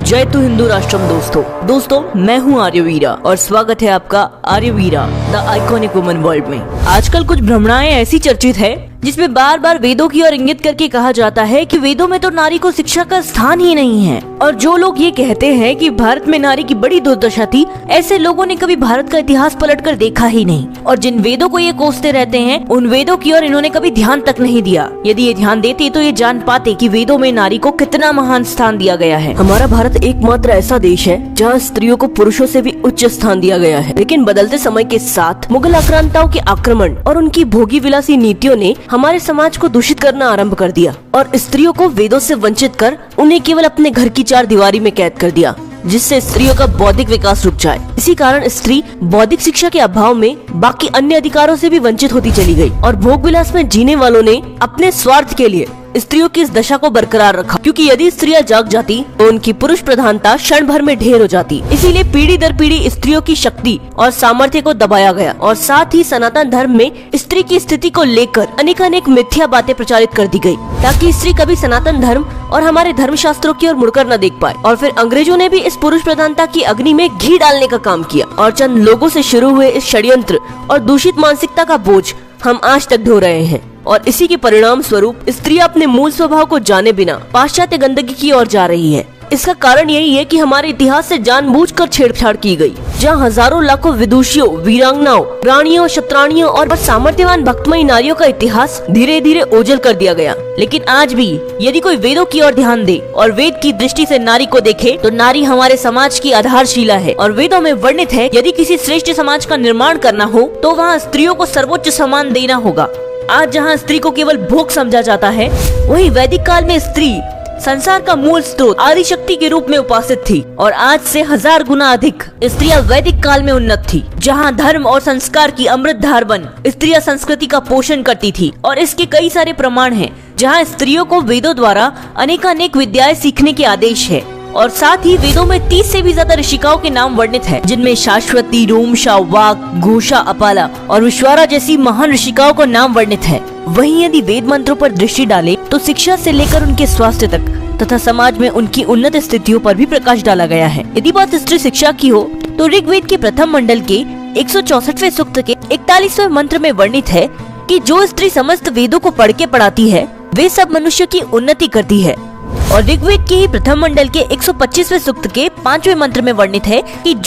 जय तु हिंदू राष्ट्रम। दोस्तों मैं हूं आर्यवीरा और स्वागत है आपका आर्यवीरा द आइकॉनिक वुमन वर्ल्ड में। आजकल कुछ भ्रमणाएं ऐसी चर्चित है जिसमें बार बार वेदों की ओर इंगित करके कहा जाता है कि वेदों में तो नारी को शिक्षा का स्थान ही नहीं है। और जो लोग ये कहते हैं कि भारत में नारी की बड़ी दुर्दशा थी, ऐसे लोगों ने कभी भारत का इतिहास पलटकर देखा ही नहीं। और जिन वेदों को ये कोसते रहते हैं, उन वेदों की ओर इन्होंने कभी ध्यान तक नहीं दिया। यदि ये ध्यान देते तो ये जान पाते कि वेदों में नारी को कितना महान स्थान दिया गया है। हमारा भारत एकमात्र ऐसा देश है जहाँ स्त्रियों को पुरुषों से भी उच्च स्थान दिया गया है। लेकिन बदलते समय के साथ मुगल आक्रांताओं के आक्रमण और उनकी भोगी विलासी नीतियों ने हमारे समाज को दूषित करना आरंभ कर दिया और स्त्रियों को वेदों से वंचित कर उन्हें केवल अपने घर की चार दीवारी में कैद कर दिया, जिससे स्त्रियों का बौद्धिक विकास रुक जाए। इसी कारण स्त्री बौद्धिक शिक्षा के अभाव में बाकी अन्य अधिकारों से भी वंचित होती चली गई और भोग विलास में जीने वालों ने अपने स्वार्थ के लिए स्त्रियों की इस दशा को बरकरार रखा, क्योंकि यदि स्त्रियां जाग जाती तो उनकी पुरुष प्रधानता क्षण भर में ढेर हो जाती। इसीलिए पीढ़ी दर पीढ़ी स्त्रियों की शक्ति और सामर्थ्य को दबाया गया और साथ ही सनातन धर्म में स्त्री की स्थिति को लेकर अनेक मिथ्या बातें प्रचारित कर दी गई, ताकि स्त्री कभी सनातन धर्म और हमारे धर्म शास्त्रों की ओर मुड़कर न देख पाए। और फिर अंग्रेजों ने भी इस पुरुष प्रधानता की अग्नि में घी डालने का काम किया और चंद लोगों से शुरू हुए इस षड्यंत्र और दूषित मानसिकता का बोझ हम आज तक ढो रहे हैं। और इसी के परिणाम स्वरूप स्त्रियां अपने मूल स्वभाव को जाने बिना पाश्चात्य गंदगी की ओर जा रही है। इसका कारण यही है कि हमारे इतिहास से जानबूझकर छेड़छाड़ की गई, जहां हजारों लाखों विदुषियों, वीरांगनाओं, रानियों, शतरानियों और सामर्थ्यवान भक्तमयी नारियों का इतिहास धीरे धीरे ओझल कर दिया गया। लेकिन आज भी यदि कोई वेदों की ओर ध्यान दे और वेद की दृष्टि से नारी को देखे, तो नारी हमारे समाज की आधारशिला है। और वेदों में वर्णित है, यदि किसी श्रेष्ठ समाज का निर्माण करना हो तो वहाँ स्त्रियों को सर्वोच्च सम्मान देना होगा। आज जहाँ स्त्री को केवल भोग समझा जाता है, वहीं वैदिक काल में स्त्री संसार का मूल स्रोत, आदि शक्ति के रूप में उपासित थी। और आज से 1000 गुना अधिक स्त्रियां वैदिक काल में उन्नत थी, जहां धर्म और संस्कार की अमृत धार बन स्त्रियां संस्कृति का पोषण करती थी। और इसके कई सारे प्रमाण हैं, जहां स्त्रियों को वेदों द्वारा अनेक विद्याएं सीखने के आदेश है। और साथ ही वेदों में 30 से भी ज्यादा ऋषिकाओं के नाम वर्णित हैं, जिनमें शाश्वती, रोमशा, वाक, घोषा, अपाला और विश्वारा जैसी महान ऋषिकाओं का नाम वर्णित है। वहीं यदि वेद मंत्रों पर दृष्टि डाले तो शिक्षा से लेकर उनके स्वास्थ्य तक तथा समाज में उनकी उन्नत स्थितियों पर भी प्रकाश डाला गया है। यदि बात स्त्री शिक्षा की हो तो ऋग्वेद के प्रथम मंडल के 164वें सूक्त के 41वें मंत्र में वर्णित है कि जो स्त्री समस्त वेदों को पढ़ के पढ़ाती है, वे सब मनुष्य की उन्नति करती है। और ऋग्वेद के ही प्रथम मंडल के 125वें सूक्त के 5वें मंत्र में वर्णित है कि